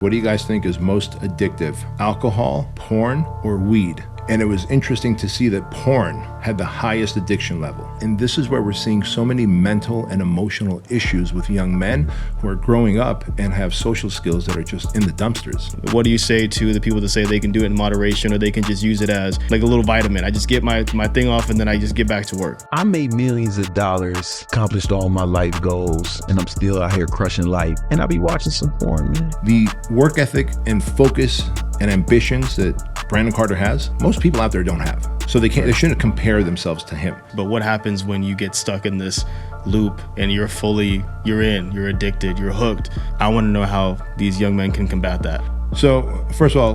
What do you guys think is most addictive? Alcohol, porn, or weed? And it was interesting to see that porn had the highest addiction level. And this is where we're seeing so many mental and emotional issues with young men who are growing up and have social skills that are just in the dumpsters. What do you say to the people that say they can do it in moderation or they can just use it as like a little vitamin? I just get my thing off and then I just get back to work. I made millions of dollars, accomplished all my life goals, and I'm still out here crushing life. And I be watching some porn, man. The work ethic and focus and ambitions that Brandon Carter has, most people out there don't have. So they shouldn't compare themselves to him. But what happens when you get stuck in this loop and you're in, you're addicted, you're hooked? I want to know how these young men can combat that. So first of all,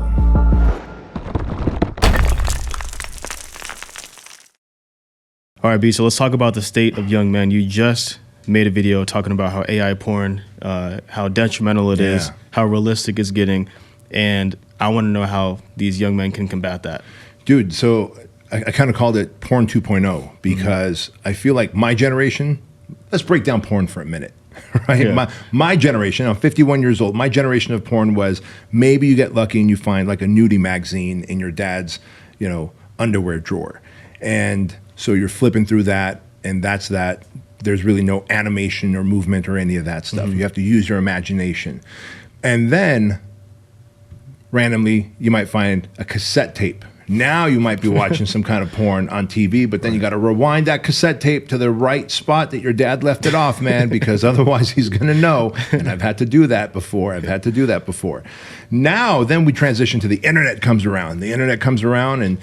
right, B, so let's talk about the state of young men. You just made a video talking about how AI porn, how detrimental it is, how realistic it's getting. And I want to know how these young men can combat that. Dude, so I kind of called it porn 2.0 because I feel like my generation, let's break down porn for a minute, right? Yeah. My generation, I'm 51 years old. My generation of porn was maybe you get lucky and you find like a nudie magazine in your dad's, underwear drawer. And so you're flipping through that and that's that. There's really no animation or movement or any of that stuff. You have to use your imagination. And then randomly, you might find a cassette tape. Now you might be watching some kind of porn on TV, but then you got to rewind that cassette tape to the right spot that your dad left it off, man, because otherwise he's going to know. And I've had to do that before. Now, then we transition to the internet comes around. The internet comes around and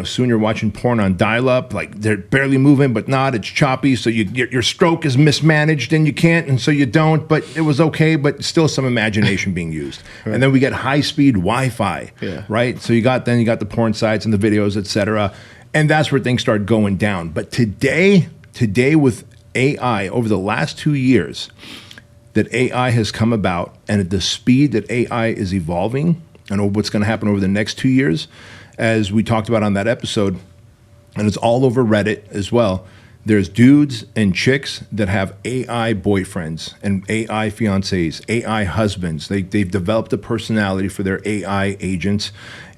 soon you're watching porn on dial-up, like they're barely moving, but not, it's choppy, so your stroke is mismanaged and you can't, and so you don't, but it was okay, but still some imagination being used. Right. And then we get high-speed Wi-Fi, right? So you got the porn sites and the videos, etc. And that's where things start going down. But today with AI, over the last 2 years, that AI has come about, and at the speed that AI is evolving, and what's going to happen over the next 2 years, as we talked about on that episode, and it's all over Reddit as well, there's dudes and chicks that have AI boyfriends and AI fiancés, AI husbands. They've developed a personality for their AI agents,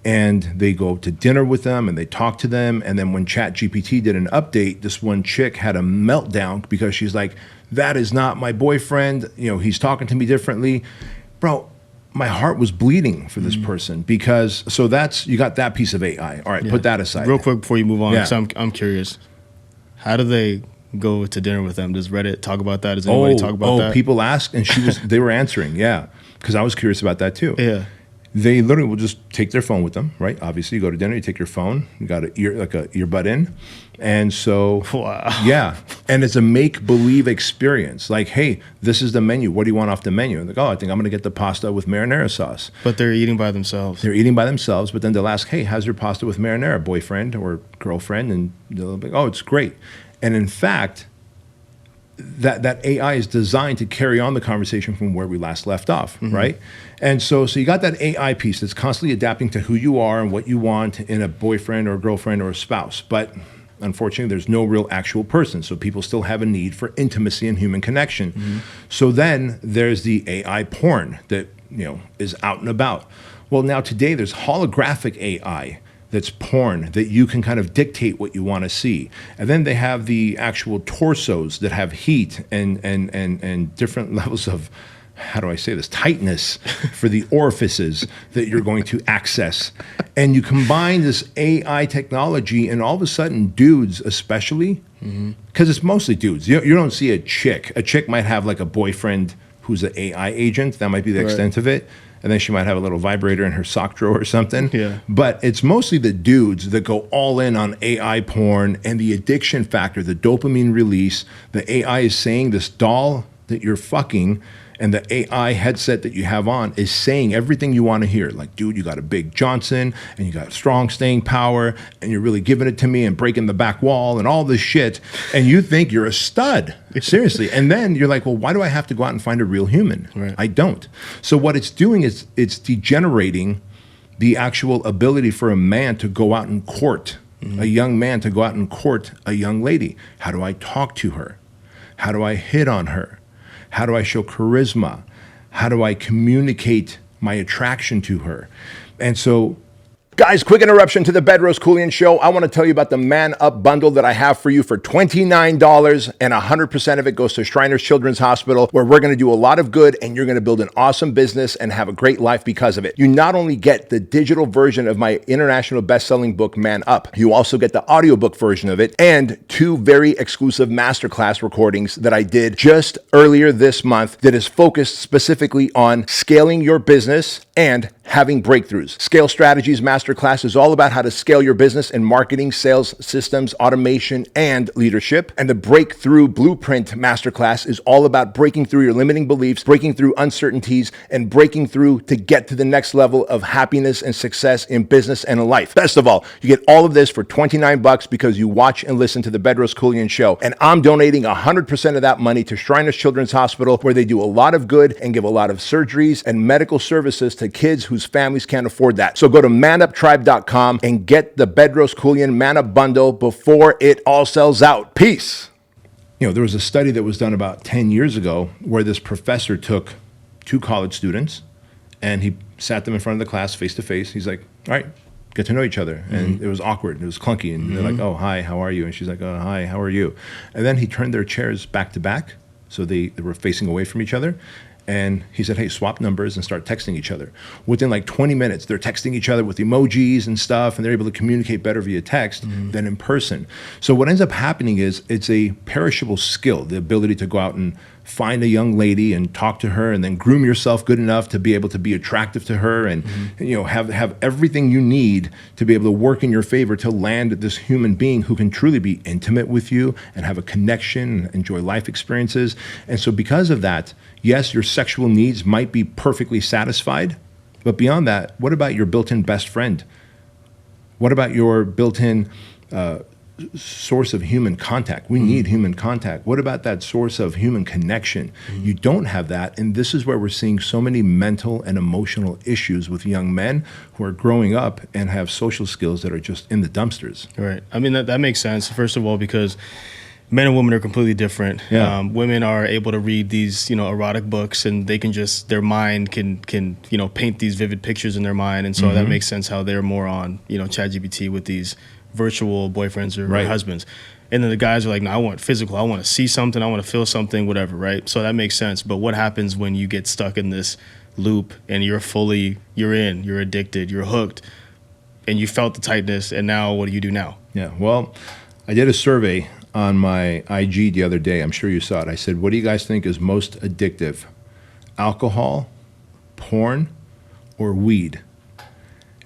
and they go to dinner with them and they talk to them. And then when ChatGPT did an update, this one chick had a meltdown because she's like, that is not my boyfriend. He's talking to me differently. Bro, my heart was bleeding for this person because, you got that piece of AI. All right, put that aside. Real quick before you move on, so I'm curious. How do they go to dinner with them? Does Reddit talk about that? Does anybody talk about that? People ask, and they were answering, because I was curious about that too. Yeah. They literally will just take their phone with them, right? Obviously, you go to dinner, you take your phone, you got a earbud in. And so, and it's a make-believe experience. Like, hey, this is the menu. What do you want off the menu? And I think I'm going to get the pasta with marinara sauce. But they're eating by themselves. But then they'll ask, hey, how's your pasta with marinara, boyfriend or girlfriend? And they'll be like, oh, it's great. And in fact, that AI is designed to carry on the conversation from where we last left off, right? And so you got that AI piece that's constantly adapting to who you are and what you want in a boyfriend or a girlfriend or a spouse. But unfortunately, there's no real actual person. So people still have a need for intimacy and human connection. So then there's the AI porn that is out and about. Well, now today there's holographic AI that's porn that you can kind of dictate what you want to see. And then they have the actual torsos that have heat and different levels of, how do I say this, tightness for the orifices that you're going to access. And you combine this AI technology and all of a sudden dudes especially, because it's mostly dudes. You don't see a chick. A chick might have like a boyfriend who's an AI agent. That might be the extent of it. And then she might have a little vibrator in her sock drawer or something. Yeah. But it's mostly the dudes that go all in on AI porn and the addiction factor, the dopamine release. The AI is saying this doll that you're fucking and the AI headset that you have on is saying everything you want to hear. Like, dude, you got a big Johnson and you got strong staying power and you're really giving it to me and breaking the back wall and all this shit. And you think you're a stud, seriously. And then you're like, well, why do I have to go out and find a real human? Right. I don't. So what it's doing is it's degenerating the actual ability for a man to go out and court, a young man to go out and court a young lady. How do I talk to her? How do I hit on her? How do I show charisma? How do I communicate my attraction to her. And so, guys, quick interruption to the Bedros Keuilian Show. I want to tell you about the Man Up bundle that I have for you for $29, and 100% of it goes to Shriners Children's Hospital, where we're going to do a lot of good, and you're going to build an awesome business and have a great life because of it. You not only get the digital version of my international best-selling book, Man Up, you also get the audiobook version of it and 2 very exclusive masterclass recordings that I did just earlier this month that is focused specifically on scaling your business and having breakthroughs. Scale Strategies Masterclass is all about how to scale your business in marketing, sales, systems, automation, and leadership. And the Breakthrough Blueprint Masterclass is all about breaking through your limiting beliefs, breaking through uncertainties, and breaking through to get to the next level of happiness and success in business and in life. Best of all, you get all of this for $29 because you watch and listen to the Bedros Keuilian Show. And I'm donating 100% of that money to Shriners Children's Hospital, where they do a lot of good and give a lot of surgeries and medical services to kids whose families can't afford that. So go to manuptribe.com and get the Bedros Keuilian Man Up bundle before it all sells out. Peace. You know, there was a study that was done about 10 years ago where this professor took 2 college students and he sat them in front of the class face to face. He's like, all right, get to know each other. And it was awkward. It was clunky. And they're like, oh, hi, how are you? And she's like, oh, hi, how are you? And then he turned their chairs back to back. So they were facing away from each other. And he said, hey, swap numbers and start texting each other. Within like 20 minutes, they're texting each other with emojis and stuff, and they're able to communicate better via text than in person. So what ends up happening is it's a perishable skill, the ability to go out and find a young lady and talk to her and then groom yourself good enough to be able to be attractive to her and you know have everything you need to be able to work in your favor to land this human being who can truly be intimate with you and have a connection, enjoy life experiences. And so because of that, yes, your sexual needs might be perfectly satisfied, but beyond that, what about your built-in best friend? What about your built-in source of human contact? We need human contact. What about that source of human connection? You don't have that, and this is where we're seeing so many mental and emotional issues with young men who are growing up and have social skills that are just in the dumpsters. Right. I mean, that makes sense, first of all, because men and women are completely different. Yeah. Women are able to read these, erotic books, and they can just, their mind can paint these vivid pictures in their mind, and so that makes sense how they're more on, ChatGPT with these virtual boyfriends or husbands. And then the guys are like, no, I want physical. I want to see something. I want to feel something, whatever, right? So that makes sense. But what happens when you get stuck in this loop and you're addicted, you're hooked, and you felt the tightness, and now what do you do now? Yeah, well, I did a survey on my IG the other day. I'm sure you saw it. I said, what do you guys think is most addictive? Alcohol, porn, or weed?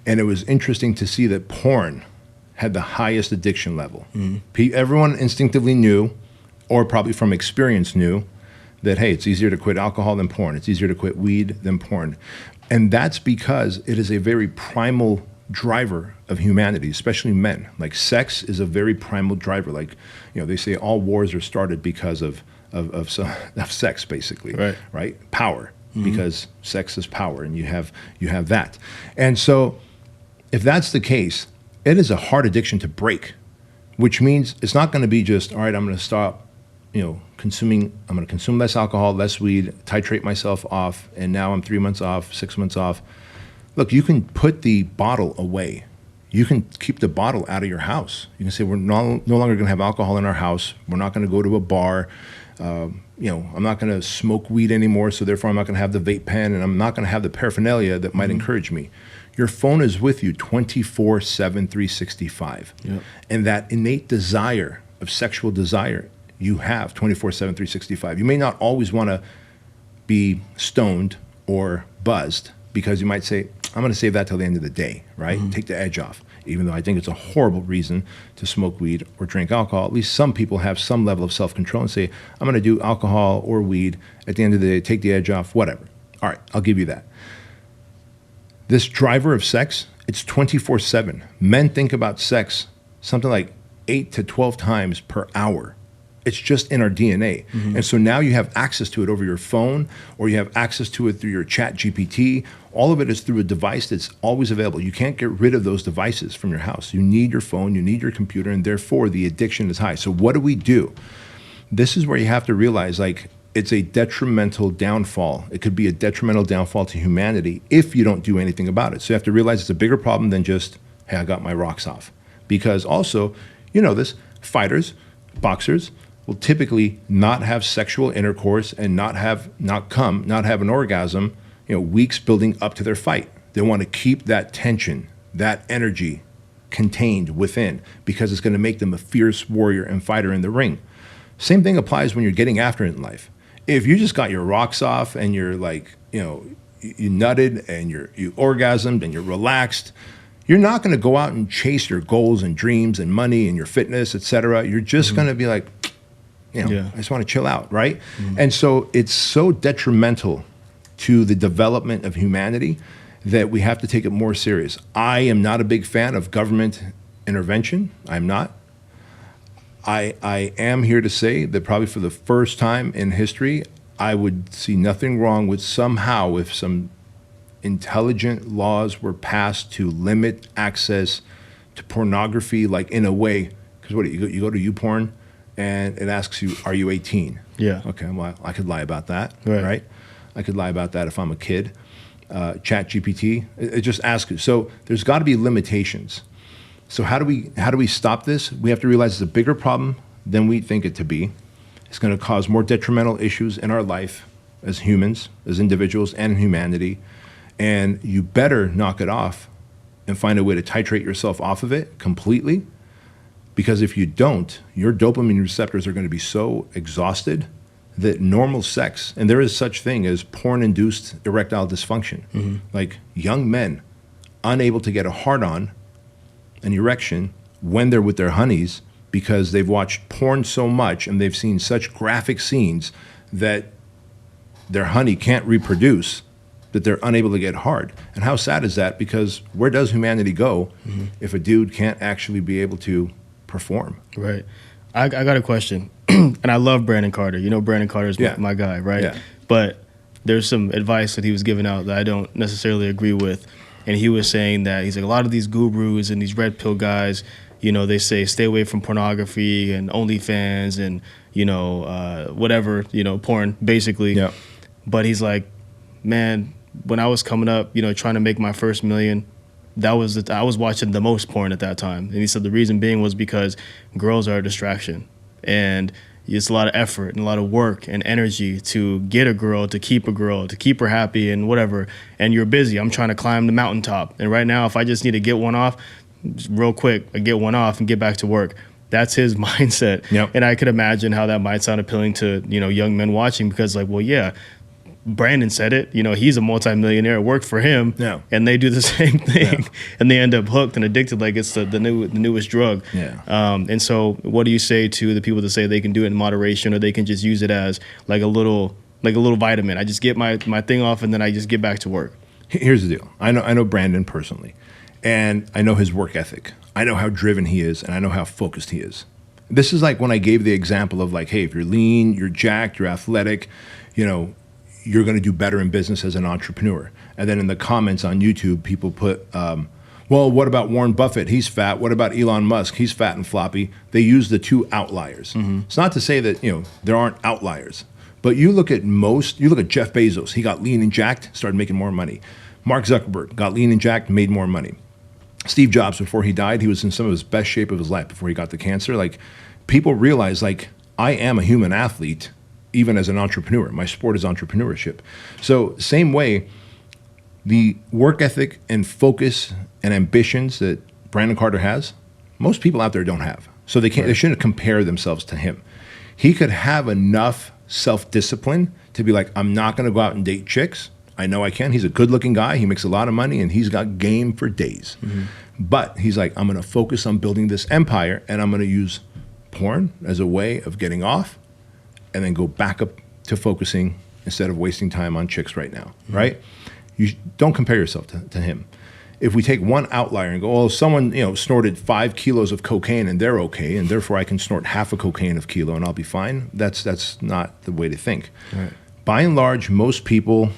And it was interesting to see that porn had the highest addiction level. Everyone instinctively knew, or probably from experience knew, that, hey, it's easier to quit alcohol than porn. It's easier to quit weed than porn. And that's because it is a very primal driver of humanity, especially men. Like sex is a very primal driver. Like, they say all wars are started because of sex, basically, right? Power, because sex is power, and you have that. And so if that's the case, it is a hard addiction to break, which means it's not going to be just, all right, I'm going to stop, consuming, I'm going to consume less alcohol, less weed, titrate myself off, and now I'm 3 months off, 6 months off. Look, you can put the bottle away. You can keep the bottle out of your house. You can say, we're no longer going to have alcohol in our house. We're not going to go to a bar. I'm not going to smoke weed anymore, so therefore I'm not going to have the vape pen, and I'm not going to have the paraphernalia that might encourage me. Your phone is with you 24/7, 365. Yep. And that innate desire of sexual desire you have 24/7, 365. You may not always want to be stoned or buzzed, because you might say, I'm going to save that till the end of the day, right? Take the edge off. Even though I think it's a horrible reason to smoke weed or drink alcohol, at least some people have some level of self-control and say, I'm going to do alcohol or weed at the end of the day, take the edge off, whatever. All right, I'll give you that. This driver of sex, it's 24/7. Men think about sex something like 8 to 12 times per hour. It's just in our DNA. And so now you have access to it over your phone, or you have access to it through your chat GPT. All of it is through a device that's always available. You can't get rid of those devices from your house. You need your phone, you need your computer, and therefore the addiction is high. So what do? This is where you have to realize, like, it's a detrimental downfall. It could be a detrimental downfall to humanity if you don't do anything about it. So you have to realize it's a bigger problem than just, hey, I got my rocks off. Because also, you know this, fighters, boxers will typically not have sexual intercourse and not have an orgasm, weeks building up to their fight. They want to keep that tension, that energy contained within, because it's going to make them a fierce warrior and fighter in the ring. Same thing applies when you're getting after it in life. If you just got your rocks off and you're like, you nutted and you orgasmed and you're relaxed, you're not going to go out and chase your goals and dreams and money and your fitness, etc. You're just going to be like, I just want to chill out, right? And so it's so detrimental to the development of humanity that we have to take it more serious. I am not a big fan of government intervention. I'm not. I am here to say that probably for the first time in history, I would see nothing wrong with somehow if some intelligent laws were passed to limit access to pornography, like in a way, because you go to P0rn and it asks you, are you 18? Yeah. Okay, well, I could lie about that, right? I could lie about that if I'm a kid. Chat GPT, it just asks you. So there's got to be limitations. So how do we stop this? We have to realize it's a bigger problem than we think it to be. It's going to cause more detrimental issues in our life as humans, as individuals, and in humanity. And you better knock it off and find a way to titrate yourself off of it completely. Because if you don't, your dopamine receptors are going to be so exhausted that normal sex, and there is such thing as porn-induced erectile dysfunction, like young men unable to get a hard-on, an erection, when they're with their honeys because they've watched porn so much and they've seen such graphic scenes that their honey can't reproduce, that they're unable to get hard. And how sad is that? Because where does humanity go if a dude can't actually be able to perform? Right. I got a question. And I love Brandon Carter. Brandon Carter is my guy, right? Yeah. But there's some advice that he was giving out that I don't necessarily agree with. And he was saying that he's like, a lot of these gurus and these red pill guys, they say stay away from pornography and OnlyFans and, whatever, porn, basically. Yeah. But he's like, man, when I was coming up, trying to make my first million, I was watching the most porn at that time. And he said the reason being was because girls are a distraction. And it's a lot of effort and a lot of work and energy to get a girl, to keep her happy and whatever. And you're busy. I'm trying to climb the mountaintop. And right now, if I just need to get one off, just real quick, I get one off and get back to work. That's his mindset. Yep. And I could imagine how that might sound appealing to, young men watching, because like, well, yeah, Brandon said it, he's a multimillionaire, it worked for him, and they do the same thing, and they end up hooked and addicted like it's the newest drug. Yeah. And so what do you say to the people that say they can do it in moderation, or they can just use it as like a little vitamin? I just get my thing off and then I just get back to work. Here's the deal. I know Brandon personally, and I know his work ethic. I know how driven he is, and I know how focused he is. This is like when I gave the example of like, hey, if you're lean, you're jacked, you're athletic, you're going to do better in business as an entrepreneur. And then in the comments on YouTube, people put, well, what about Warren Buffett? He's fat. What about Elon Musk? He's fat and floppy. They use the two outliers. It's not to say that, there aren't outliers, but you look at Jeff Bezos. He got lean and jacked, started making more money. Mark Zuckerberg got lean and jacked, made more money. Steve Jobs, before he died, he was in some of his best shape of his life before he got the cancer. Like, people realize, like, I am a human athlete, even as an entrepreneur. My sport is entrepreneurship. So same way, the work ethic and focus and ambitions that Brandon Carter has, most people out there don't have. So they shouldn't compare themselves to him. He could have enough self-discipline to be like, I'm not going to go out and date chicks. I know I can. He's a good-looking guy. He makes a lot of money, and he's got game for days. But he's like, I'm going to focus on building this empire, and I'm going to use porn as a way of getting off, and then go back up to focusing instead of wasting time on chicks right now, right? You don't compare yourself to him. If we take one outlier and go, oh, someone snorted 5 kilos of cocaine and they're okay, and therefore I can snort half a cocaine of kilo and I'll be fine, that's not the way to think. Right. By and large, most people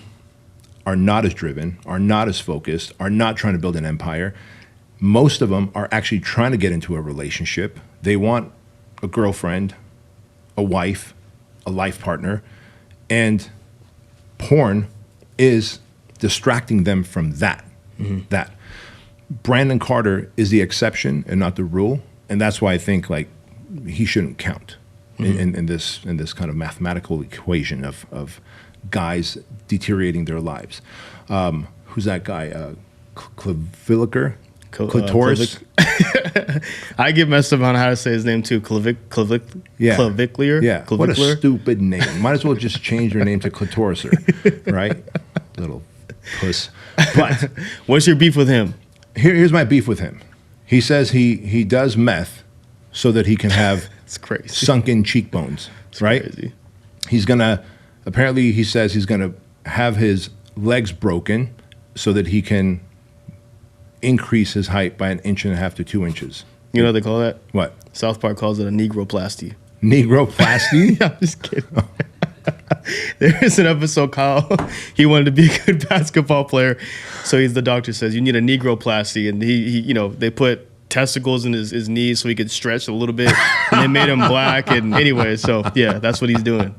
are not as driven, are not as focused, are not trying to build an empire. Most of them are actually trying to get into a relationship. They want a girlfriend, a wife, a life partner, And porn is distracting them from that. That. Brandon Carter is the exception and not the rule. And that's why I think like he shouldn't count in this kind of mathematical equation of guys deteriorating their lives. Who's that guy? Clitoris? I get messed up on how to say his name too. Clavicular? Yeah. What a stupid name. Might as well just change your name to Clitoris, right? Little puss. But what's your beef with him? Here's my beef with him. He says he does meth so that he can have it's crazy. Sunken cheekbones, It's right? Crazy. He's gonna, apparently he says he's gonna have his legs broken so that he can increase his height by 1.5 inches to 2 inches. You know what they call that? What? South Park calls it a negroplasty. Negroplasty? I'm just kidding. There is an episode, Kyle. He wanted to be a good basketball player, so the doctor says you need a negroplasty, and he they put testicles in his knees so he could stretch a little bit, and they made him black. And anyway, so yeah, that's what he's doing.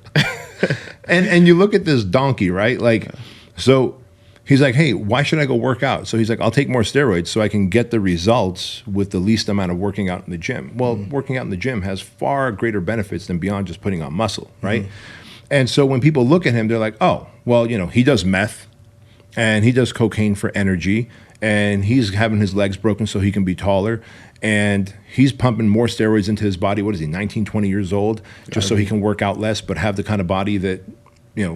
and you look at this donkey, right? Like, so he's like, hey, why should I go work out? So he's like, I'll take more steroids so I can get the results with the least amount of working out in the gym. Well, working out in the gym has far greater benefits than beyond just putting on muscle, right? And so when people look at him, they're like, oh, well, he does meth and he does cocaine for energy and he's having his legs broken so he can be taller and he's pumping more steroids into his body. What is he, 19, 20 years old, just so he can work out less but have the kind of body that,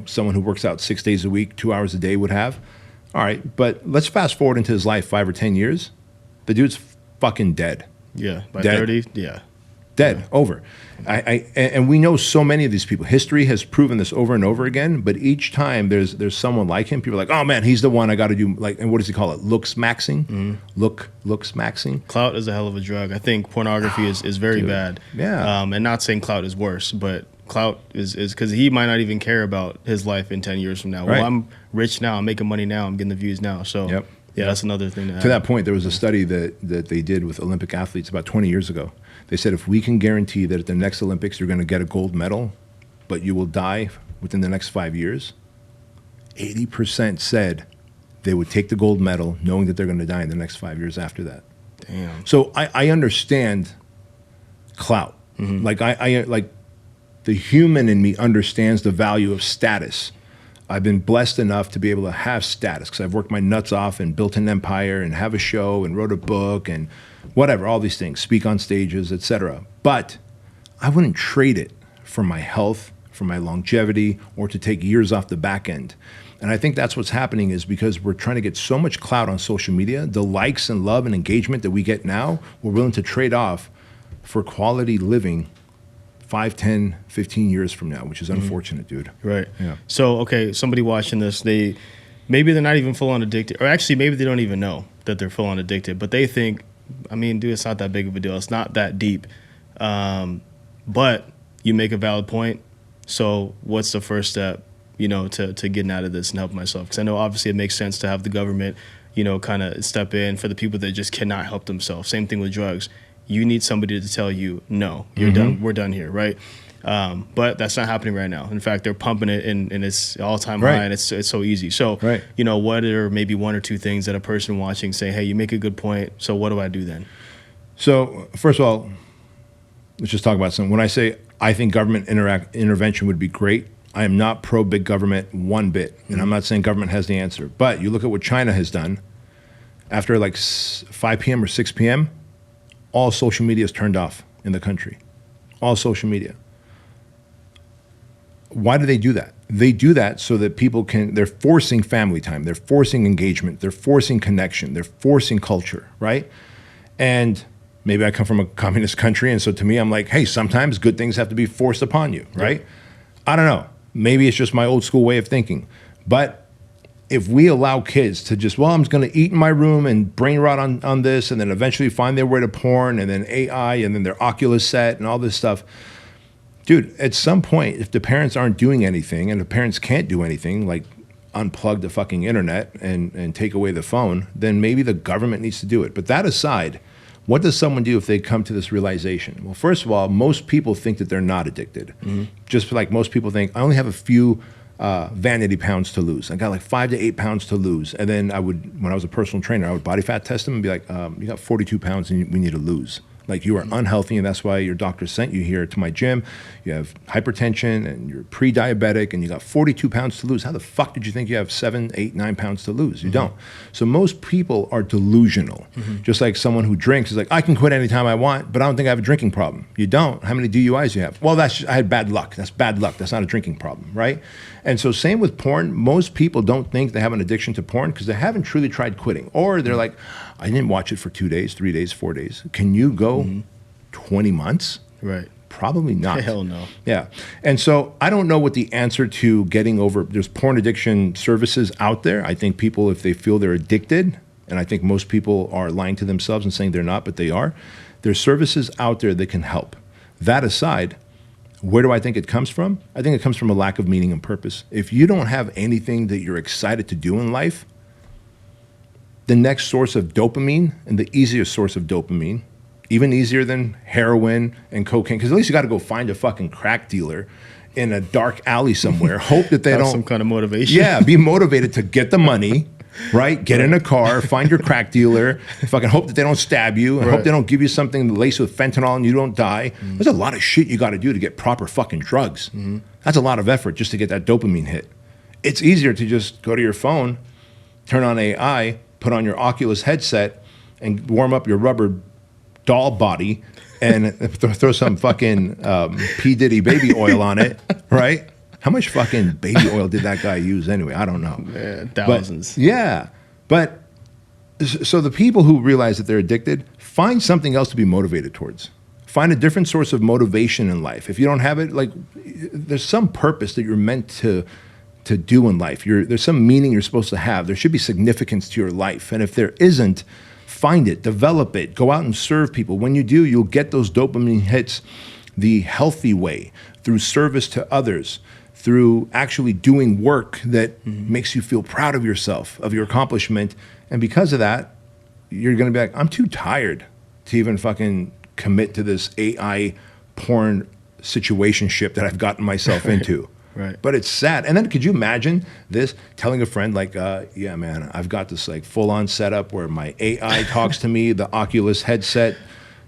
someone who works out 6 days a week, 2 hours a day would have. All right, but let's fast forward into his life 5 or 10 years. The dude's fucking dead. Yeah, by dead. 30, yeah. Dead, over. And we know so many of these people. History has proven this over and over again, but each time there's someone like him, people are like, oh man, he's the one I got to do, like, and what does he call it? Looks maxing? Looks maxing? Clout is a hell of a drug. I think pornography is very bad. Yeah. And not saying clout is worse, but clout is because he might not even care about his life in 10 years from now. Right. Well, I'm rich now, I'm making money now, I'm getting the views now. So Yep. Yeah, that's another thing. To that point, there was a study that they did with Olympic athletes about 20 years ago. They said if we can guarantee that at the next Olympics you're going to get a gold medal, but you will die within the next 5 years, 80% said they would take the gold medal knowing that they're going to die in the next 5 years after that. Damn. So I understand clout. Like I like the human in me understands the value of status. I've been blessed enough to be able to have status because I've worked my nuts off and built an empire and have a show and wrote a book and whatever, all these things, speak on stages, etc. But I wouldn't trade it for my health, for my longevity, or to take years off the back end. And I think that's what's happening is because we're trying to get so much clout on social media, the likes and love and engagement that we get now, we're willing to trade off for quality living 5, 10, 15 years from now, which is unfortunate, dude. Right. Yeah. So, okay, somebody watching this, maybe they're not even full on addicted, or actually maybe they don't even know that they're full on addicted, but they think, I mean, dude, it's not that big of a deal. It's not that deep. But you make a valid point. So what's the first step, to getting out of this and helping myself? Because I know obviously it makes sense to have the government, kind of step in for the people that just cannot help themselves. Same thing with drugs. You need somebody to tell you, no, you're done. We're done here, right? But that's not happening right now. In fact, they're pumping it and it's all-time high and it's so easy. So, what are maybe 1 or 2 things that a person watching say, hey, you make a good point, so what do I do then? So, first of all, let's just talk about something. When I say I think government intervention would be great, I am not pro-big government one bit. And I'm not saying government has the answer. But you look at what China has done. After like 5 p.m. or 6 p.m., all social media is turned off in the country. All social media. Why do they do that? They do that so that people they're forcing family time, they're forcing engagement, they're forcing connection, they're forcing culture, right? And maybe I come from a communist country, and so to me, I'm like, hey, sometimes good things have to be forced upon you, right? Yeah. I don't know. Maybe it's just my old school way of thinking. But if we allow kids to just, I'm just going to eat in my room and brain rot on this and then eventually find their way to porn and then AI and then their Oculus set and all this stuff. Dude, at some point, if the parents aren't doing anything and the parents can't do anything, like unplug the fucking internet and take away the phone, then maybe the government needs to do it. But that aside, what does someone do if they come to this realization? Well, first of all, most people think that they're not addicted. Just like most people think, I only have a few vanity pounds to lose. I got like 5 to 8 pounds to lose. And then when I was a personal trainer, I would body fat test them and be like, you got 42 pounds and we need to lose. Like, you are unhealthy, and that's why your doctor sent you here to my gym. You have hypertension and you're pre-diabetic and you got 42 pounds to lose. How the fuck did you think you have 7, 8, 9 pounds to lose? You don't. So most people are delusional. Just like someone who drinks is like, I can quit anytime I want, but I don't think I have a drinking problem. You don't. How many DUIs do you have? Well, I had bad luck. That's bad luck. That's not a drinking problem, right? And so same with porn. Most people don't think they have an addiction to porn because they haven't truly tried quitting. Or they're like, I didn't watch it for 2 days, 3 days, 4 days. Can you go 20 months? Right. Probably not. Hell no. Yeah. And so I don't know what the answer to getting over, there's porn addiction services out there. I think people, if they feel they're addicted, and I think most people are lying to themselves and saying they're not, but they are, there's services out there that can help. That aside, where do I think it comes from? I think it comes from a lack of meaning and purpose. If you don't have anything that you're excited to do in life, the next source of dopamine, and the easiest source of dopamine, even easier than heroin and cocaine, because at least you got to go find a fucking crack dealer in a dark alley somewhere, hope that they Have don't. some kind of motivation. Yeah, be motivated to get the money, right? Get in a car, find your crack dealer, fucking hope that they don't stab you, and hope they don't give you something laced with fentanyl and you don't die. There's a lot of shit you got to do to get proper fucking drugs. That's a lot of effort just to get that dopamine hit. It's easier to just go to your phone, turn on AI, put on your Oculus headset, and warm up your rubber doll body and throw some fucking P. Diddy baby oil on it, right? How much fucking baby oil did that guy use anyway? I don't know. Man, thousands. But, yeah. But so the people who realize that they're addicted, find something else to be motivated towards. Find a different source of motivation in life. If you don't have it, like, there's some purpose that you're meant to do in life. There's some meaning you're supposed to have. There should be significance to your life. And if there isn't, find it, develop it, go out and serve people. When you do, you'll get those dopamine hits the healthy way, through service to others, through actually doing work that makes you feel proud of yourself, of your accomplishment. And because of that, you're going to be like, I'm too tired to even fucking commit to this AI porn situationship that I've gotten myself into. Right. But it's sad. And then could you imagine this, telling a friend like, yeah, man, I've got this like full-on setup where my AI talks to me, the Oculus headset,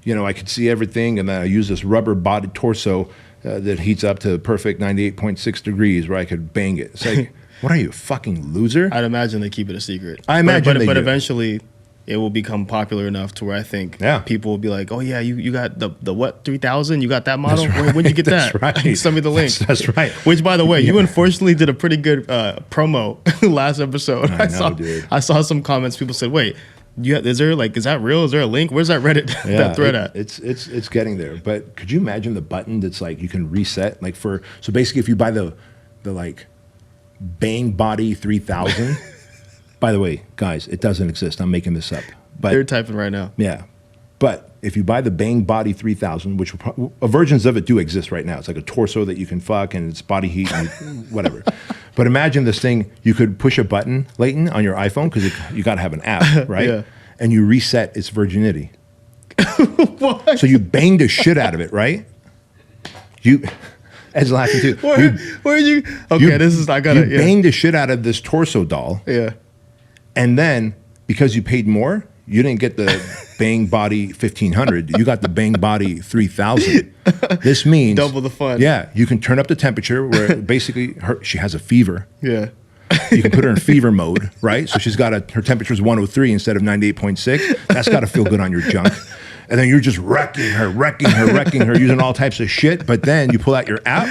you know, I could see everything, and then I use this rubber-bodied torso that heats up to perfect 98.6 degrees where I could bang it. It's like, what are you, a fucking loser? I'd imagine they keep it a secret. I imagine but do. Eventually it will become popular enough to where I think people will be like, oh yeah, you got the what, 3000? You got that model? Right. When'd you get That's that? right. Send me the link. That's right. Which, by the way, you unfortunately did a pretty good promo last episode. I know, dude. I saw some comments. People said, wait, is that real? Is there a link? Where's that Reddit that thread at? It's getting there. But could you imagine the button that's like you can reset, like so basically if you buy the like Bang Body 3000. By the way, guys, it doesn't exist. I'm making this up. But they're typing right now. Yeah. But if you buy the Bang Body 3000, which versions of it do exist right now. It's like a torso that you can fuck and it's body heat and whatever. But imagine this thing, you could push a button, Leighton, on your iPhone, because you got to have an app, right? Yeah. And you reset its virginity. What? So you bang the shit out of it, right? Ed's laughing too. Where you? Okay, this is, I got it. You bang the shit out of this torso doll. Yeah. And then, because you paid more, you didn't get the Bang Body 1500. You got the Bang Body 3000. This means double the fun. Yeah, you can turn up the temperature where basically she has a fever. Yeah. You can put her in fever mode, right? So she's got her temperature is 103 instead of 98.6. That's got to feel good on your junk. And then you're just wrecking her, using all types of shit. But then you pull out your app,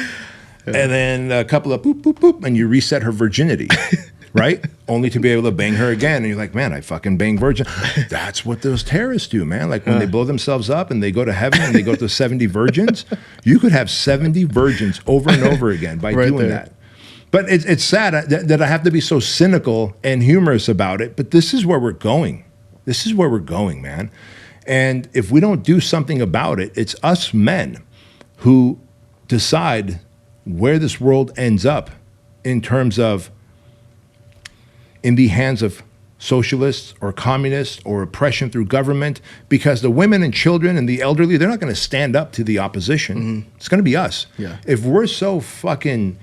and then a couple of boop, boop, boop, and you reset her virginity. Right? Only to be able to bang her again. And you're like, man, I fucking bang virgin. That's what those terrorists do, man. Like when they blow themselves up and they go to heaven and they go to 70 virgins, you could have 70 virgins over and over again by doing that. But it's sad that I have to be so cynical and humorous about it. But this is where we're going. This is where we're going, man. And if we don't do something about it, it's us men who decide where this world ends up in terms of in the hands of socialists or communists or oppression through government, because the women and children and the elderly, they're not going to stand up to the opposition. It's going to be us. Yeah. If we're so fucking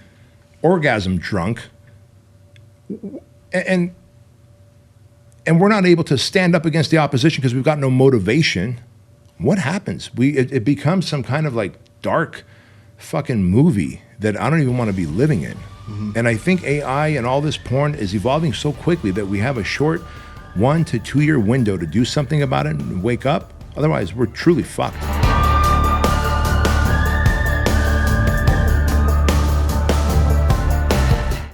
orgasm drunk, and we're not able to stand up against the opposition because we've got no motivation, what happens? It becomes some kind of like dark fucking movie that I don't even want to be living in. And I think AI and all this porn is evolving so quickly that we have a short 1 to 2 year window to do something about it and wake up. Otherwise, we're truly fucked.